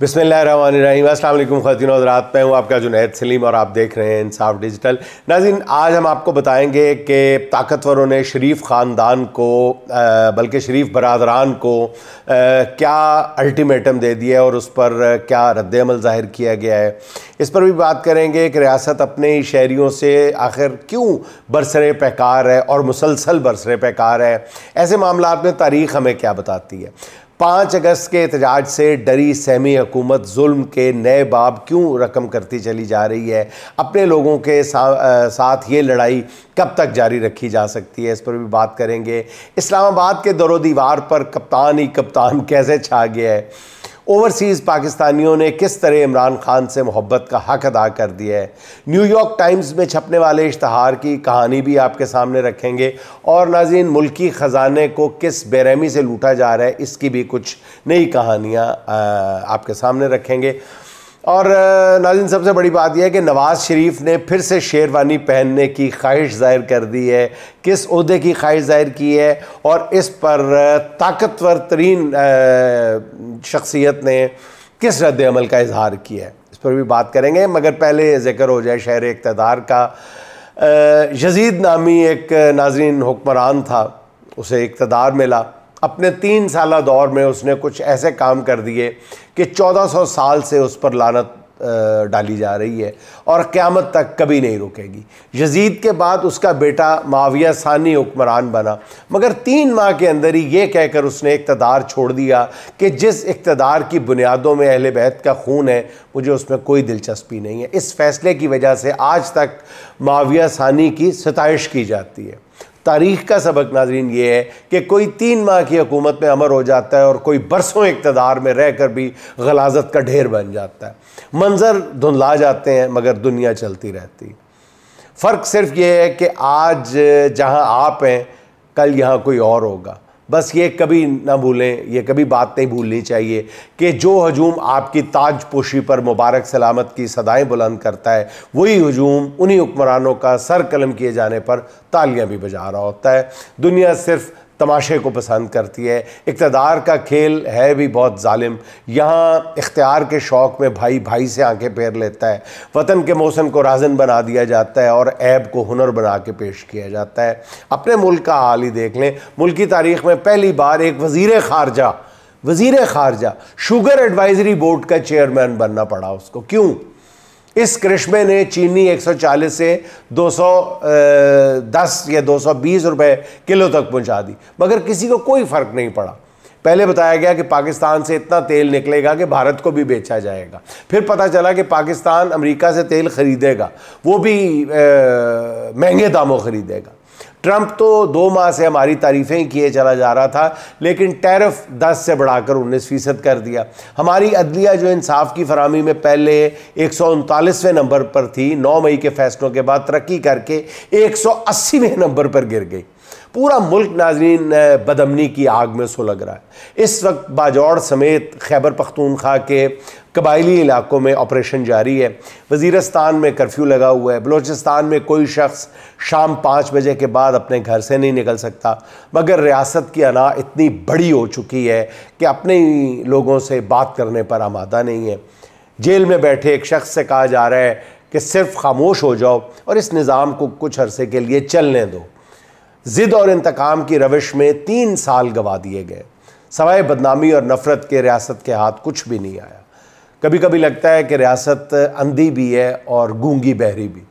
बिस्मिल्लाहिर्रहमानिर्रहीम। अस्सलाम वालेकुम ख़वातीन और हज़रात, मैं हूँ आपका जुनैद सलीम और आप देख रहे हैं इंसाफ डिजिटल। नाज़रीन, आज हम आपको बताएंगे कि ताकतवरों ने शरीफ ख़ानदान को बल्कि शरीफ बरादरान को क्या अल्टीमेटम दे दिया है और उस पर क्या रद्द-ए-अमल ज़ाहिर किया गया है। इस पर भी बात करेंगे कि रियासत अपने ही शहरियों से आखिर क्यों बरसरे पैकार है और मुसलसल बरसरे पैकार है। ऐसे मामलात में तारीख़ हमें क्या बताती है। 5 अगस्त के एहतजाज से डरी सहमी हुकूमत जुल्म के नए बाब क्यों रकम करती चली जा रही है। अपने लोगों के साथ ये लड़ाई कब तक जारी रखी जा सकती है, इस पर भी बात करेंगे। इस्लामाबाद के दरो दीवार पर कप्तान ही कप्तान कैसे छा गया है। ओवरसीज़ पाकिस्तानियों ने किस तरह इमरान खान से मोहब्बत का हक अदा कर दिया है। न्यूयॉर्क टाइम्स में छपने वाले इश्तहार की कहानी भी आपके सामने रखेंगे। और नाज़रीन, मुल्की ख़जाने को किस बेरहमी से लूटा जा रहा है, इसकी भी कुछ नई कहानियाँ आपके सामने रखेंगे। और नाज़रीन, सबसे बड़ी बात यह है कि नवाज़ शरीफ ने फिर से शेरवानी पहनने की ख्वाहिश ज़ाहिर कर दी है। किस ओहदे की ख्वाहिश ज़ाहिर की है और इस पर ताकतवर तरीन शख्सियत ने किस रद्द अमल का इजहार किया है, इस पर भी बात करेंगे। मगर पहले ज़िक्र हो जाए शहर इक़्तिदार का। यजीद नामी एक नाज़रीन हुक्मरान था, उसे इक़्तिदार मिला। अपने 3 साला दौर में उसने कुछ ऐसे काम कर दिए कि 1400 साल से उस पर लानत डाली जा रही है और क़यामत तक कभी नहीं रुकेगी। यजीद के बाद उसका बेटा मुआविया सानी हुक्मरान बना, मगर 3 माह के अंदर ही ये कहकर उसने इक़्तिदार छोड़ दिया कि जिस इक़्तिदार की बुनियादों में अहले बैत का खून है, मुझे उसमें कोई दिलचस्पी नहीं है। इस फैसले की वजह से आज तक मुआविया सानी की सताइश की जाती है। तारीख़ का सबक नाज़रीन ये है कि कोई 3 माह की हुकूमत में अमर हो जाता है और कोई बरसों इक़्तिदार में रहकर भी गलाज़त का ढेर बन जाता है। मंजर धुंधला जाते हैं मगर दुनिया चलती रहती। फ़र्क सिर्फ ये है कि आज जहाँ आप हैं, कल यहाँ कोई और होगा। बस ये कभी ना भूलें, ये कभी बात नहीं भूलनी चाहिए कि जो हजूम आपकी ताज पोशी पर मुबारक सलामत की सदाएं बुलंद करता है, वही हजूम उन्हीं हुक्मरानों का सर कलम किए जाने पर तालियां भी बजा रहा होता है। दुनिया सिर्फ तमाशे को पसंद करती है। इक़्तिदार का खेल है भी बहुत जालिम। यहाँ इख्तियार के शौक़ में भाई भाई से आंखें फेर लेता है। वतन के मौसम को राजन बना दिया जाता है और ऐब को हुनर बना के पेश किया जाता है। अपने मुल्क का हाल ही देख लें। मुल्क की तारीख़ में पहली बार एक वज़ीर ख़ारजा शुगर एडवाइज़री बोर्ड का चेयरमैन बनना पड़ा उसको। क्यों? इस करिश्मे ने चीनी 140 से 210 या 220 रुपए किलो तक पहुंचा दी, मगर किसी को कोई फ़र्क नहीं पड़ा। पहले बताया गया कि पाकिस्तान से इतना तेल निकलेगा कि भारत को भी बेचा जाएगा। फिर पता चला कि पाकिस्तान अमेरिका से तेल ख़रीदेगा, वो भी महंगे दामों ख़रीदेगा। ट्रंप तो 2 माह से हमारी तारीफ़ें ही किए चला जा रहा था, लेकिन टैरिफ 10 से बढ़ाकर 19% कर दिया। हमारी अदलिया जो इंसाफ की फरामी में पहले 139वें नंबर पर थी, 9 मई के फैसलों के बाद तरक्की करके 180वें नंबर पर गिर गई। पूरा मुल्क नाज़रीन बदअमनी की आग में सुलग रहा है। इस वक्त बाजौड़ समेत खैबर पख्तूनख्वा के कबायली इलाकों में ऑपरेशन जारी है। वज़ीरिस्तान में कर्फ्यू लगा हुआ है। बलूचिस्तान में कोई शख्स शाम 5 बजे के बाद अपने घर से नहीं निकल सकता। मगर रियासत की अना इतनी बड़ी हो चुकी है कि अपने ही लोगों से बात करने पर आमादा नहीं है। जेल में बैठे एक शख्स से कहा जा रहा है कि सिर्फ खामोश हो जाओ और इस निज़ाम को कुछ अरसे के लिए चलने दो। ज़िद और इंतकाम की रविश में 3 साल गवा दिए गए। सवाए बदनामी और नफ़रत के रियासत के हाथ कुछ भी नहीं आया। कभी कभी लगता है कि रियासत अंधी भी है और गूंगी बहरी भी,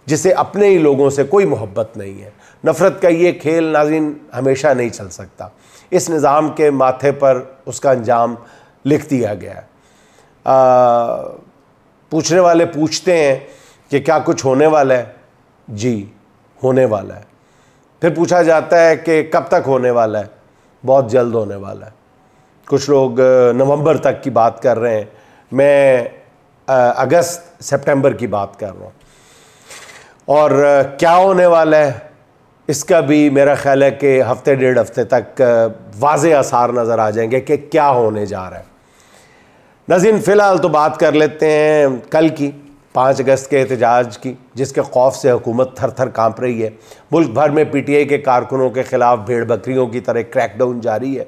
जिसे अपने ही लोगों से कोई मोहब्बत नहीं है। नफ़रत का ये खेल नाज़रीन हमेशा नहीं चल सकता। इस निज़ाम के माथे पर उसका अंजाम लिख दिया गया है। पूछने वाले पूछते हैं कि क्या कुछ होने वाला है? जी, होने वाला है। फिर पूछा जाता है कि कब तक होने वाला है? बहुत जल्द होने वाला है। कुछ लोग नवंबर तक की बात कर रहे हैं, मैं अगस्त सितंबर की बात कर रहा हूँ। और क्या होने वाला है इसका भी मेरा ख्याल है कि हफ्ते 1.5 हफ्ते तक वाज़े आसार नज़र आ जाएंगे कि क्या होने जा रहा है। नाज़रीन, फ़िलहाल तो बात कर लेते हैं कल की 5 अगस्त के एहतजाज की, जिसके खौफ से हुकूमत थर थर काँप रही है। मुल्क भर में PTI के कारकुनों के ख़िलाफ़ भेड़ बकरियों की तरह क्रैकडाउन जारी है।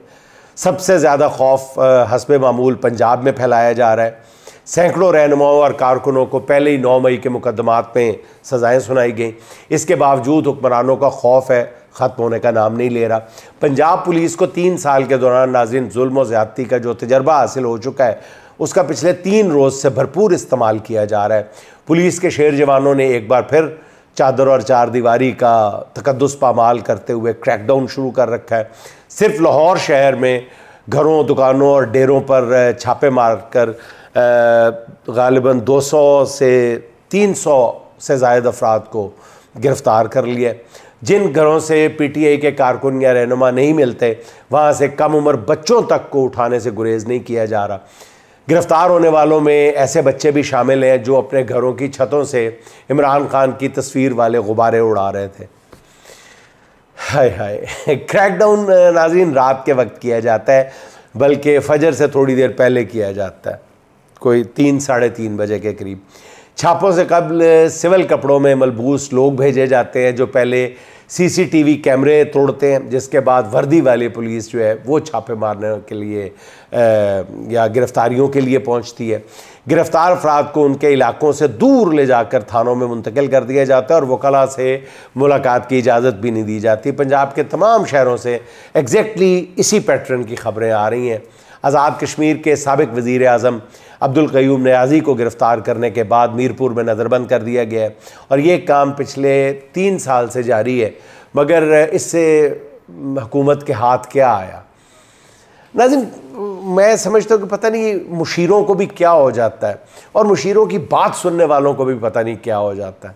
सबसे ज़्यादा खौफ हस्बे मामूल पंजाब में फैलाया जा रहा है। सैकड़ों रहनुमाओं और कारकुनों को पहले ही 9 मई के मुकदमात में सज़ाएँ सुनाई गई। इसके बावजूद हुक्मरानों का खौफ है ख़त्म होने का नाम नहीं ले रहा। पंजाब पुलिस को 3 साल के दौरान नाज़रीन जुल्म और ज़्यादती का जो तजर्बा हासिल हो चुका है, उसका पिछले 3 रोज़ से भरपूर इस्तेमाल किया जा रहा है। पुलिस के शेर जवानों ने एक बार फिर चादर और चार दीवारी का तकद्दुस पामाल करते हुए क्रैकडाउन शुरू कर रखा है। सिर्फ लाहौर शहर में घरों, दुकानों और डेरों पर छापे मारकर गालिबन 200 से 300 से ज़ायद अफराद को गिरफ़्तार कर लिया। जिन घरों से PTI के कारकुन या रहनुमा नहीं मिलते, वहाँ से कम उम्र बच्चों तक को उठाने से गुरेज नहीं किया जा रहा। गिरफ़्तार होने वालों में ऐसे बच्चे भी शामिल हैं जो अपने घरों की छतों से इमरान खान की तस्वीर वाले गुब्बारे उड़ा रहे थे। हाय हाय। क्रैकडाउन नाज़रीन रात के वक्त किया जाता है, बल्कि फजर से थोड़ी देर पहले किया जाता है, कोई 3 साढ़े 3 बजे के करीब। छापों से कबल सिविल कपड़ों में मलबूस लोग भेजे जाते हैं जो पहले CCTV कैमरे तोड़ते हैं, जिसके बाद वर्दी वाली पुलिस जो है वो छापे मारने के लिए या गिरफ्तारियों के लिए पहुंचती है। गिरफ्तार अफराद को उनके इलाकों से दूर ले जाकर थानों में मुंतकिल कर दिया जाता है और वकला से मुलाकात की इजाज़त भी नहीं दी जाती। पंजाब के तमाम शहरों से एग्जैक्टली इसी पैटर्न की खबरें आ रही हैं। आज़ाद कश्मीर के साबिक वज़ीर आज़म अब्दुल क़य्यूम नियाज़ी को गिरफ़्तार करने के बाद मीरपुर में नज़रबंद कर दिया गया है और ये काम पिछले 3 साल से जारी है, मगर इससे हुकूमत के हाथ क्या आया? नाज़रीन, मैं समझता हूँ कि पता नहीं मुशीरों को भी क्या हो जाता है और मुशीरों की बात सुनने वालों को भी पता नहीं क्या हो जाता है।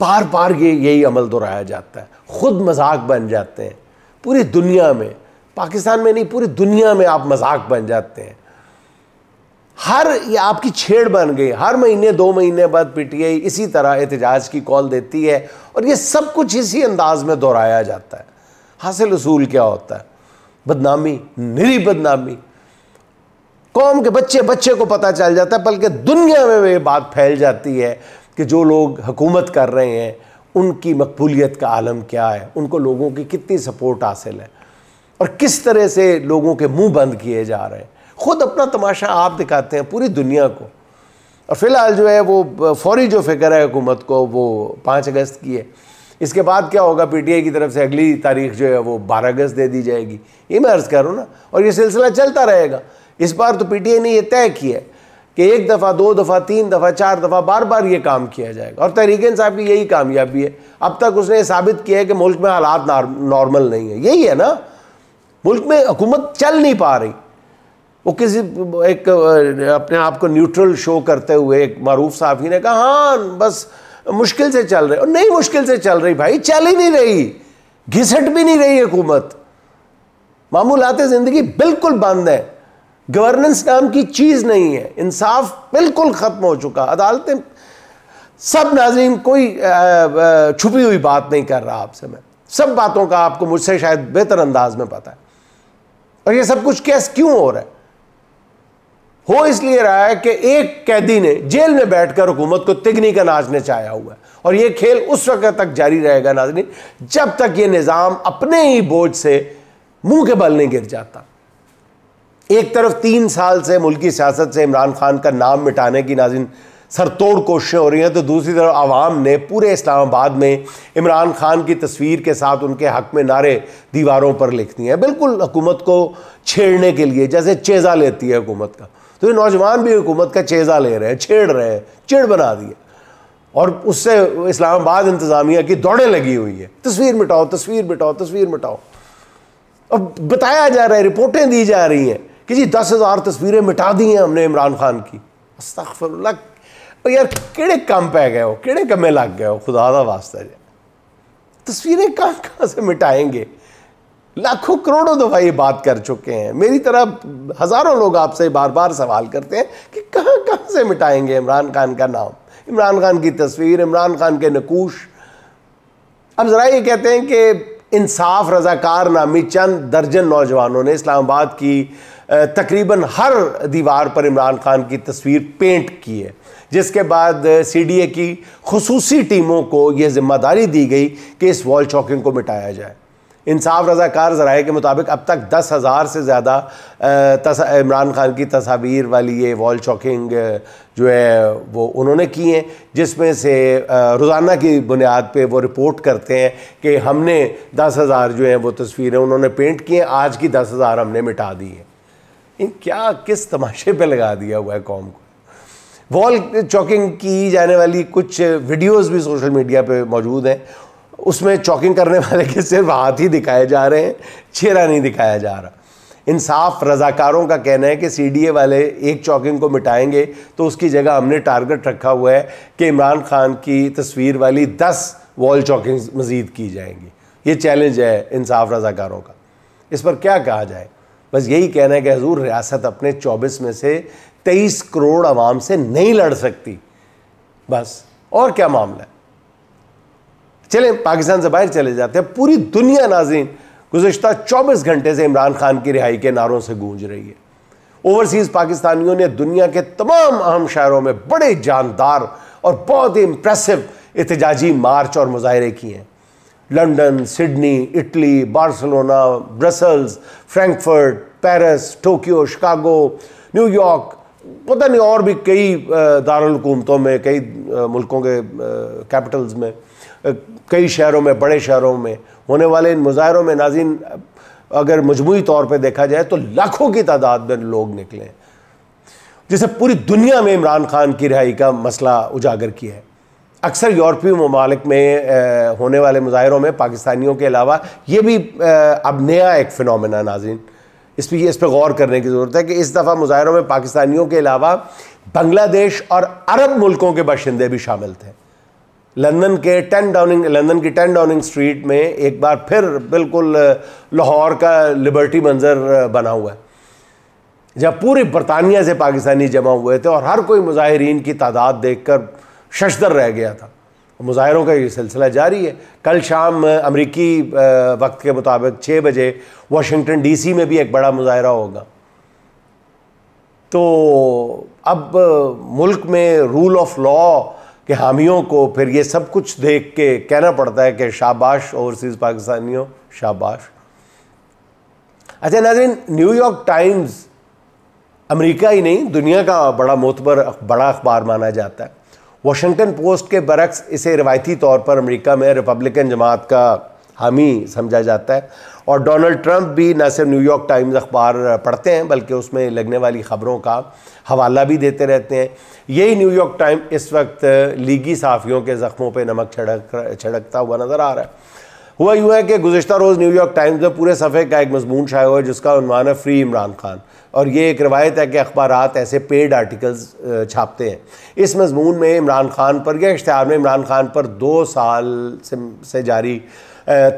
बार बार यही अमल दोहराया जाता है, ख़ुद मजाक बन जाते हैं पूरी दुनिया में, पाकिस्तान में नहीं पूरी दुनिया में आप मजाक बन जाते हैं। ये आपकी छेड़ बन गई। हर महीने 2 महीने बाद PTI इसी तरह एहतजाज की कॉल देती है और ये सब कुछ इसी अंदाज में दोहराया जाता है। हासिल उसूल क्या होता है? बदनामी, निरी बदनामी। कौम के बच्चे बच्चे को पता चल जाता है, बल्कि दुनिया में ये बात फैल जाती है कि जो लोग हुकूमत कर रहे हैं उनकी मकबूलियत का आलम क्या है, उनको लोगों की कितनी सपोर्ट हासिल है और किस तरह से लोगों के मुंह बंद किए जा रहे हैं। खुद अपना तमाशा आप दिखाते हैं पूरी दुनिया को। और फ़िलहाल जो है वो फौरी जो फ़िक्र है हुकूमत को वो 5 अगस्त की है। इसके बाद क्या होगा? PTI की तरफ से अगली तारीख जो है वो 12 अगस्त दे दी जाएगी। ये मैं अर्ज़ कर रहा हूँ ना, और ये सिलसिला चलता रहेगा। इस बार तो PTI ने ये तय किया है कि 1 दफ़ा, 2 दफ़ा, 3 दफ़ा, 4 दफ़ा बार बार ये काम किया जाएगा और तहरीक-ए-इंसाफ की यही कामयाबी है। अब तक उसने साबित किया है कि मुल्क में हालात नॉर्मल नहीं है। यही है ना, मुल्क में हुकूमत चल नहीं पा रही। वो किसी एक अपने आप को न्यूट्रल शो करते हुए एक मारूफ साहब ने कहा हाँ बस मुश्किल से चल रहे, और नहीं मुश्किल से चल रही भाई, चल ही नहीं रही, घिसट भी नहीं रही हुकूमत। मामूलात ज़िंदगी बिल्कुल बंद है, गवर्नेंस नाम की चीज़ नहीं है, इंसाफ बिल्कुल ख़त्म हो चुका, अदालतें सब। नाज़रीन, कोई छुपी हुई बात नहीं कर रहा आपसे, मैं सब बातों का आपको मुझसे शायद बेहतर अंदाज में पता है। और ये सब कुछ कैसे क्यों हो रहा है? हो इसलिए रहा है कि एक कैदी ने जेल में बैठकर हुकूमत को तिगनी का नाच नचाया हुआ है और ये खेल उस वक्त तक जारी रहेगा नाज़रीन जब तक ये निज़ाम अपने ही बोझ से मुंह के बल नहीं गिर जाता। एक तरफ 3 साल से मुल्की सियासत से इमरान खान का नाम मिटाने की नाज़रीन सरतोड़ कोशिशें हो रही हैं, तो दूसरी तरफ आवाम ने पूरे इस्लामाबाद में इमरान खान की तस्वीर के साथ उनके हक़ में नारे दीवारों पर लिख दिए हैं, बिल्कुल हुकूमत को छेड़ने के लिए, जैसे चेज़ा लेती है हुकूमत का। तो ये नौजवान भी हुकूमत का चेज़ा ले रहे हैं, छेड़ रहे हैं, चिड़ बना दिए और उससे इस्लामाबाद इंतज़ामिया की दौड़ें लगी हुई है, तस्वीर मिटाओ, तस्वीर मिटाओ, तस्वीर मिटाओ। अब बताया जा रहा है, रिपोर्टें दी जा रही हैं कि जी 10,000 तस्वीरें मिटा दी हैं हमने इमरान खान की। अस्तग़फिरुल्लाह, यार केड़े कम पै गए हो, केड़े कमे लग गए हो, खुदा दा वास्ता जी। तस्वीरें कहाँ से मिटाएंगे? लाखों करोड़ों दफ़ा ये बात कर चुके हैं। मेरी तरह हज़ारों लोग आपसे बार बार सवाल करते हैं कि कहाँ से मिटाएंगे इमरान खान का नाम, इमरान खान की तस्वीर, इमरान खान के नकूश। अब ज़रा ये कहते हैं कि इंसाफ रज़ाकार नामी चंद दर्जन नौजवानों ने इस्लामाबाद की तकरीबन हर दीवार पर इमरान खान की तस्वीर पेंट की है, जिसके बाद CDA की खुसूसी टीमों को यह जिम्मेदारी दी गई कि इस वॉल चॉकिंग को मिटाया जाए। इंसाफ रज़ाकार ज़राए के मुताबिक अब तक 10,000 से ज़्यादा इमरान खान की तस्वीर वाली ये वॉल चॉकिंग जो है वो उन्होंने की हैं, जिसमें से रोज़ाना की बुनियाद पे वो रिपोर्ट करते हैं कि हमने 10,000 जो हैं वो तस्वीरें उन्होंने पेंट की हैं, आज की 10,000 हमने मिटा दी हैं। इन क्या किस तमाशे पे लगा दिया हुआ है कौम को। वॉल चॉकिंग की जाने वाली कुछ वीडियोस भी सोशल मीडिया पे मौजूद हैं, उसमें चॉकिंग करने वाले के सिर्फ हाथ ही दिखाए जा रहे हैं, चेहरा नहीं दिखाया जा रहा। इंसाफ रज़ाकारों का कहना है कि CDA वाले एक चॉकिंग को मिटाएंगे तो उसकी जगह हमने टारगेट रखा हुआ है कि इमरान खान की तस्वीर वाली 10 वॉल चॉकिंग मज़ीद की जाएंगी। ये चैलेंज है इंसाफ रज़ाकारों का। इस पर क्या कहा जाए, बस यही कहना है कि हजूर रियासत अपने 24 में से 23 करोड़ आवाम से नहीं लड़ सकती, बस। और क्या मामला है। चलें पाकिस्तान से बाहर चले जाते हैं। पूरी दुनिया नाज़रीन गुज़िश्ता 24 घंटे से इमरान खान की रिहाई के नारों से गूंज रही है। ओवरसीज़ पाकिस्तानियों ने दुनिया के तमाम अहम शहरों में बड़े जानदार और बहुत ही इम्प्रेसिव एहतजाजी मार्च और मुजाहरे किए हैं। London, Sydney, Italy, Barcelona, Brussels, Frankfurt, Paris, Tokyo, Chicago, New York, पता नहीं और भी कई दारुल हुकूमतों में, कई मुल्कों के कैपिटल्स में, कई शहरों में, बड़े शहरों में होने वाले इन मुजाहरों में नाज़रीन अगर मजमूई तौर पे देखा जाए तो लाखों की तादाद में लोग निकले, जिसे पूरी दुनिया में इमरान खान की रिहाई का मसला उजागर किया है। अक्सर यूरोपीय ममालिक में होने वाले मुजाहरों में पाकिस्तानियों के अलावा ये भी अब नया एक फिनोमेना नाज़रीन, इस पर गौर करने की ज़रूरत है कि इस दफ़ा मुजाहरों में पाकिस्तानियों के अलावा बांग्लादेश और अरब मुल्कों के बाशिंदे भी शामिल थे। लंदन की 10 डाउनिंग स्ट्रीट में एक बार फिर बिल्कुल लाहौर का लिबर्टी मंजर बना हुआ है, जहाँ पूरी बरतानिया से पाकिस्तानी जमा हुए थे और हर कोई मुजाहिरीन की तादाद देखकर शशदर रह गया था। मुजाहिरों का ये सिलसिला जारी है। कल शाम अमरीकी वक्त के मुताबिक 6 बजे वाशिंगटन DC में भी एक बड़ा मुजाहिरा होगा। तो अब मुल्क में रूल ऑफ लॉ के हामियों को फिर ये सब कुछ देख के कहना पड़ता है कि शाबाश ओवरसीज़ पाकिस्तानियों, शाबाश। अच्छा नाज़रीन, न्यूयॉर्क टाइम्स अमेरिका ही नहीं दुनिया का बड़ा मोतबर बड़ा अखबार माना जाता है। वाशिंगटन पोस्ट के बरक्स इसे रिवायती तौर पर अमेरिका में रिपब्लिकन जमात का हामी समझा जाता है और डोनाल्ड ट्रंप भी न सिर्फ न्यूयॉर्क टाइम्स अखबार पढ़ते हैं बल्कि उसमें लगने वाली ख़बरों का हवाला भी देते रहते हैं। यही न्यूयॉर्क टाइम इस वक्त लीगी सहाफ़ियों के ज़ख्मों पे नमक छिड़कता हुआ नज़र आ रहा है। हुआ यूँ है कि गुज़िश्ता रोज़ न्यूयॉर्क टाइम्स में पूरे सफ़े का एक मज़मून शाया हुआ है जिसका उन्वान है फ्री इमरान खान, और ये एक रवायत है कि अखबारात ऐसे पेड आर्टिकल्स छापते हैं। इस मज़मून में इमरान खान पर या इश्तिहार में इमरान खान पर 2 साल से जारी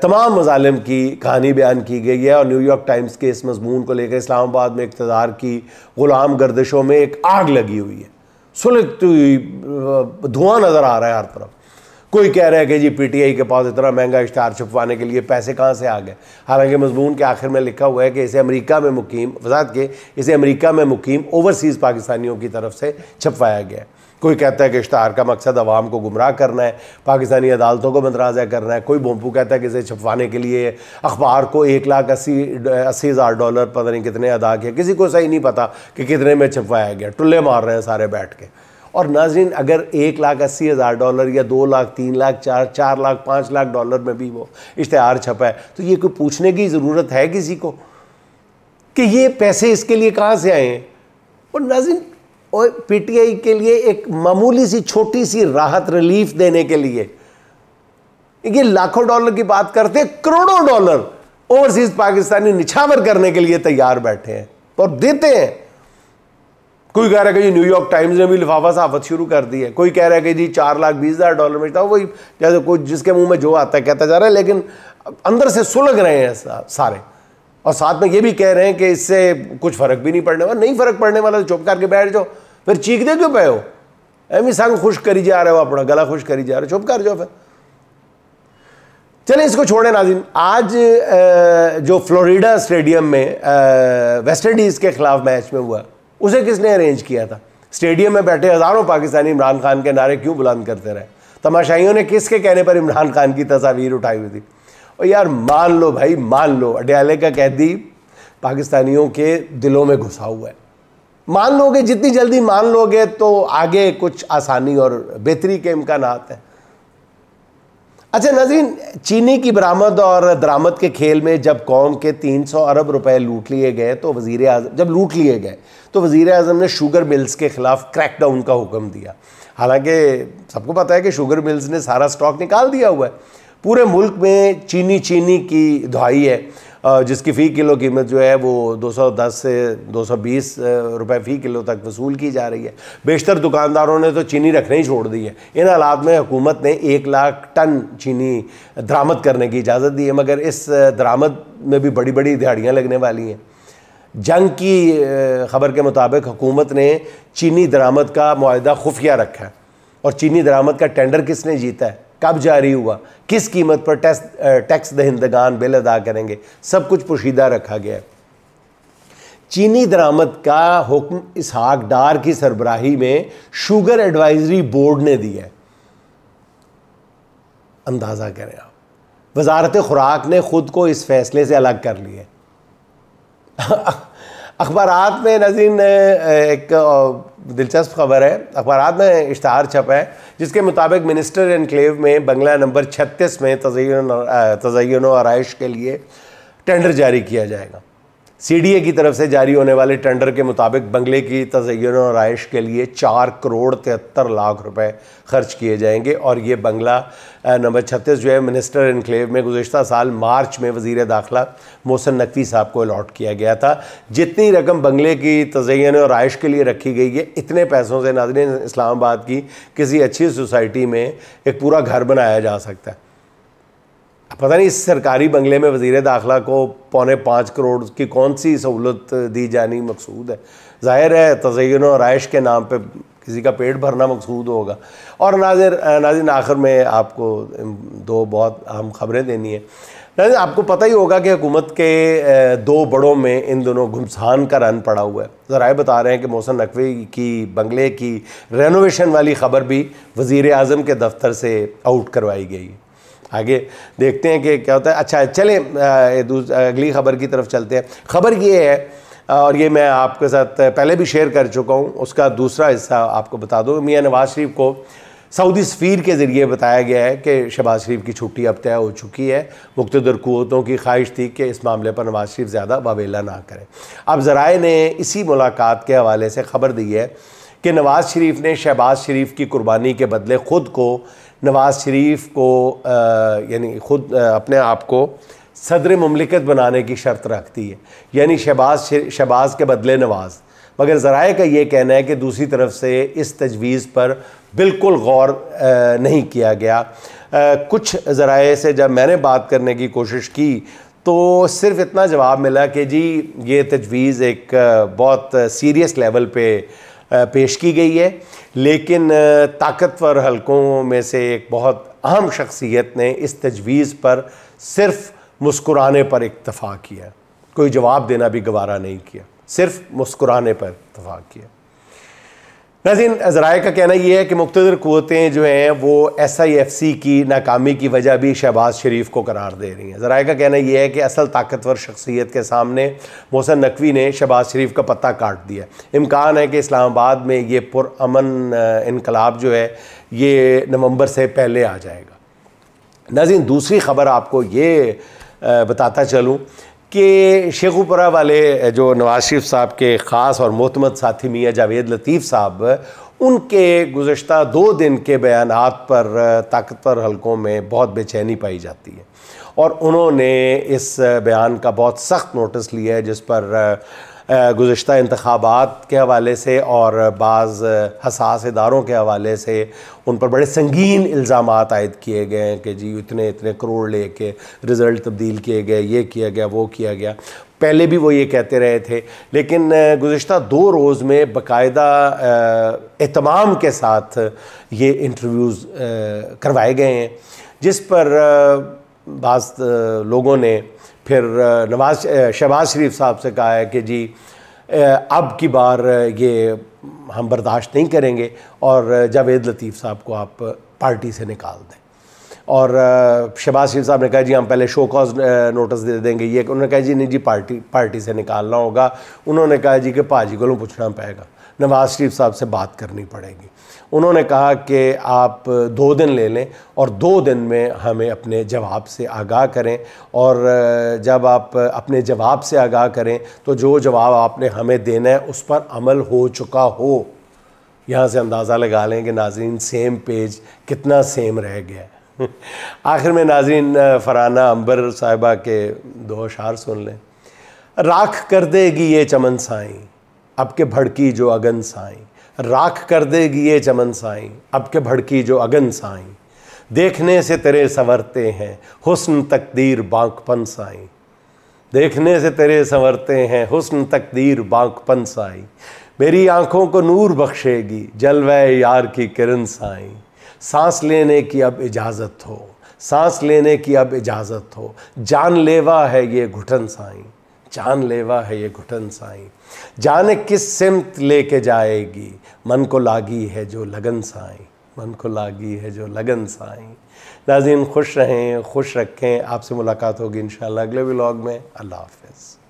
तमाम मज़ालिम की कहानी बयान की गई है और न्यूयॉर्क टाइम्स के इस मज़मून को लेकर इस्लामाबाद में इक़्तिदार की ग़ुलाम गर्दिशों में एक आग लगी हुई है। सुलगती हुई धुआं नज़र आ रहा है हर तरफ। कोई कह रहा है कि जी PTI के पास इतना महंगा इश्तिहार छपवाने के लिए पैसे कहाँ से आ गए, हालांकि मज़मून के आखिर में लिखा हुआ है कि इसे अमेरिका में मुकीम वज़ाहत के इसे अमेरिका में मुकीम ओवरसीज़ पाकिस्तानियों की तरफ से छपवाया गया है। कोई कहता है कि इश्तिहार का मकसद अवाम को गुमराह करना है, पाकिस्तानी अदालतों को मतनाज़ा करना है। कोई भोंपू कहता है कि इसे छपवाने के लिए अखबार को $1,80,000 पता नहीं कितने अदा किए, किसी को सही नहीं पता कि कितने में छपवाया गया, टुल्ले मार रहे हैं सारे बैठ के। और नाज़रीन अगर $1,80,000 या 2 लाख, 3 लाख, 4 लाख, $5 लाख में भी वो इश्तिहार छपा है तो ये कोई पूछने की ज़रूरत है किसी को कि ये पैसे इसके लिए कहाँ से आए हैं। और नाज़रीन और PTI के लिए एक मामूली सी छोटी सी राहत रिलीफ देने के लिए ये लाखों डॉलर की बात करते हैं, करोड़ों डॉलर ओवरसीज़ पाकिस्तानी निछावर करने के लिए तैयार बैठे हैं और देते हैं। कोई कह रहा है कि जी न्यूयॉर्क टाइम्स ने भी लिफाफा सहाफ़त शुरू कर दी है, कोई कह रहा है कि जी $4,20,000 में था। वही जैसे कोई जिसके मुंह में जो आता है कहता जा रहा है, लेकिन अंदर से सुलग रहे हैं सारे, और साथ में ये भी कह रहे हैं कि इससे कुछ फ़र्क भी नहीं पड़ने वाला। नहीं फ़र्क पड़ने वाला तो चुप करके बैठ जाओ, फिर चीख दे क्यों पे हो, एम संग खुश करी जा रहे हो, अपना गला खुश करी जा रहे हो, चुप कर जाओ फिर। चलें इसको छोड़ें नाज़रीन। आज जो फ्लोरिडा स्टेडियम में वेस्ट इंडीज़ के ख़िलाफ़ मैच में हुआ उसे किसने अरेंज किया था? स्टेडियम में बैठे हज़ारों पाकिस्तानी इमरान खान के नारे क्यों बुलंद करते रहे? तमाशाइयों ने किसके कहने पर इमरान खान की तस्वीर उठाई हुई थी? और यार मान लो भाई, मान लो अडयाले का कैदी पाकिस्तानियों के दिलों में घुसा हुआ है, मान लोगे, जितनी जल्दी मान लोगे तो आगे कुछ आसानी और बेहतरी के इम्कानात हैं। अच्छा नाज़रीन, चीनी की बरामद और दरामद के खेल में जब कौम के 300 अरब रुपए लूट लिए गए तो वज़ीर आज़म ने शुगर मिल्स के ख़िलाफ़ क्रैकडाउन का हुक्म दिया। हालांकि सबको पता है कि शुगर मिल्स ने सारा स्टॉक निकाल दिया हुआ है। पूरे मुल्क में चीनी की दुहाई है, जिसकी फ़ी किलो कीमत जो है वो 210 से 220 रुपए फ़ी किलो तक वसूल की जा रही है। बेशतर दुकानदारों ने तो चीनी रखने ही छोड़ दी है। इन हालात में हुकूमत ने 1 लाख टन चीनी दरामद करने की इजाज़त दी है, मगर इस दरामद में भी बड़ी बड़ी दिहाड़ियाँ लगने वाली हैं। जंग की खबर के मुताबिक हुकूमत ने चीनी दरामद का मुआहदा खुफिया रखा है, और चीनी दरामद का टेंडर किसने जीता है, कब जारी हुआ, किस कीमत पर टैक्स दहिंदगान बिल अदा करेंगे, सब कुछ पोशीदा रखा गया है। चीनी दरामद का हुक्म इसहाक डार की सरबराही में शुगर एडवाइजरी बोर्ड ने दिया है। अंदाज़ा करें आप, वजारत खुराक ने खुद को इस फैसले से अलग कर लिया। अखबारात में नाज़रीन एक दिलचस्प खबर है, अखबारात में इश्तहार छपा है जिसके मुताबिक मिनिस्टर एनक्लेव में बंगला नंबर 36 में तज़य्युन और आराइश के लिए टेंडर जारी किया जाएगा। CDA की तरफ से जारी होने वाले टेंडर के मुताबिक बंगले की तज़य्युन और आराइश के लिए 4 करोड़ 73 लाख रुपए खर्च किए जाएंगे, और ये बंगला नंबर 36 जो है मिनिस्टर एनक्लेव में गुज़िश्ता साल मार्च में वज़ीर दाखिला मोहसिन नकवी साहब को अलॉट किया गया था। जितनी रकम बंगले की तज़य्युन और आराइश के लिए रखी गई है, इतने पैसों से नाज़रीन इस्लामाबाद की किसी अच्छी सोसाइटी में एक पूरा घर बनाया जा सकता है। पता नहीं इस सरकारी बंगले में वज़ीर दाखिला को 4.25 करोड़ की कौन सी सहूलत दी जानी मकसूद है। ज़ाहिर है तज़य्युन और आइश के नाम पे किसी का पेट भरना मकसूद होगा। और नाज़रीन आखिर में आपको 2 बहुत अहम खबरें देनी है। नाज़रीन आपको पता ही होगा कि हुकूमत के 2 बड़ों में इन दोनों घुमसान का रन पड़ा हुआ है। ज़राए बता रहे हैं कि मोहसिन नकवी की बंगले की रेनोवेशन वाली ख़बर भी वज़ीर आज़म के दफ्तर से आउट करवाई गई। आगे देखते हैं कि क्या होता है। अच्छा चलें अगली ख़बर की तरफ चलते हैं। ख़बर ये है, और ये मैं आपके साथ पहले भी शेयर कर चुका हूँ, उसका दूसरा हिस्सा आपको बता दूँ। मियां नवाज़ शरीफ को सऊदी सफ़ीर के ज़रिए बताया गया है कि शहबाज शरीफ की छुट्टी अब तय हो चुकी है। मुक़्तदर क़ुव्वतों की ख्वाहिश थी कि इस मामले पर नवाज़ शरीफ ज़्यादा वावेला ना करें। अब ज़राए ने इसी मुलाकात के हवाले से ख़बर दी है कि नवाज़ शरीफ ने शहबाज शरीफ की कुर्बानी के बदले ख़ुद को नवाज़ शरीफ को यानी ख़ुद अपने आप को सदर मुमलिकत बनाने की शर्त रखती है, यानी शहबाज के बदले नवाज़। मगर ज़राए का ये कहना है कि दूसरी तरफ से इस तजवीज़ पर बिल्कुल गौर नहीं किया गया। कुछ ज़राए से जब मैंने बात करने की कोशिश की तो सिर्फ़ इतना जवाब मिला कि जी ये तजवीज़ एक बहुत सीरियस लेवल पे पेश की गई है, लेकिन ताकतवर हलकों में से एक बहुत अहम शख्सियत ने इस तजवीज़ पर सिर्फ़ मुस्कुराने पर इत्तफ़ाक़ किया, कोई जवाब देना भी गवारा नहीं किया, सिर्फ़ मुस्कुराने पर इत्तफ़ाक़ किया। नाज़रीन ज़राए का कहना यह है कि मुक़्तदर क़ुव्वतें जो हैं वो SIFC की नाकामी की वजह भी शहबाज शरीफ को करार दे रही हैं। ज़राए का कहना यह है कि असल ताकतवर शख्सियत के सामने मोहसिन नकवी ने शहबाज शरीफ का पत्ता काट दिया। इम्कान है कि इस्लामाबाद में ये पुरअमन इनकलाब जो है ये नवंबर से पहले आ जाएगा। नाज़रीन दूसरी ख़बर आपको ये बताता चलूँ कि शेखुपुरा वाले जो नवाज़ शरीफ साहब के ख़ास और मोतमद साथी मियाँ जावेद लतीफ़ साहब, उनके गुज़श्ता 2 दिन के बयानात पर ताकतवर हलकों में बहुत बेचैनी पाई जाती है, और उन्होंने इस बयान का बहुत सख्त नोटिस लिया है, जिस पर गुज़श्ता इंतखाबात के हवाले से और बाज़ हसास इदारों के हवाले से उन पर बड़े संगीन इल्ज़ामात आयद किए गए हैं कि जी इतने इतने करोड़ लेके रिज़ल्ट तब्दील किए गए, ये किया गया, वो किया गया। पहले भी वो ये कहते रहे थे, लेकिन गुज़श्ता 2 रोज़ में बाकायदा एहतमाम के साथ ये इंटरव्यूज़ करवाए गए हैं, जिस पर बाज़ लोगों ने फिर शहबाज शरीफ साहब से कहा है कि जी अब की बार ये हम बर्दाश्त नहीं करेंगे और जावेद लतीफ़ साहब को आप पार्टी से निकाल दें। और शहबाज शरीफ साहब ने कहा जी हम पहले शो कॉज नोटिस दे देंगे, ये उन्होंने कहा जी नहीं जी पार्टी से निकालना होगा। उन्होंने कहा जी कि भाजी को पूछना पड़ेगा, नवाज शरीफ साहब से बात करनी पड़ेगी। उन्होंने कहा कि आप 2 दिन ले लें और 2 दिन में हमें अपने जवाब से आगाह करें, और जब आप अपने जवाब से आगाह करें तो जो जवाब आपने हमें देना है उस पर अमल हो चुका हो। यहाँ से अंदाज़ा लगा लें कि नाज़रीन सेम पेज कितना सेम रह गया है। आखिर में नाज़रीन फराना अंबर साहिबा के 2 अशार सुन लें। राख कर देगी ये चमन साईं अब के भड़की जो अगन साईं, राख कर देगी ये चमन साईं अब के भड़की जो अगन साईं, देखने से तेरे संवरते हैं हुस्न तकदीर बांकपन साईं, देखने से तेरे संवरते हैं हुस्न तकदीर बांकपन साईं, मेरी आंखों को नूर बख्शेगी जलवे यार की किरण साईं, सांस लेने की अब इजाज़त हो, सांस लेने की अब इजाज़त हो, जानलेवा है ये घुटन साईं, जानलेवा है ये घुटन साईं, जाने किस सिमत लेके जाएगी मन को लागी है जो लगन साईं, मन को लागी है जो लगन साईं। नाज़रीन खुश रहें, खुश रखें। आपसे मुलाकात होगी इंशाअल्लाह अगले व्लॉग में। अल्लाह हाफ़िज़।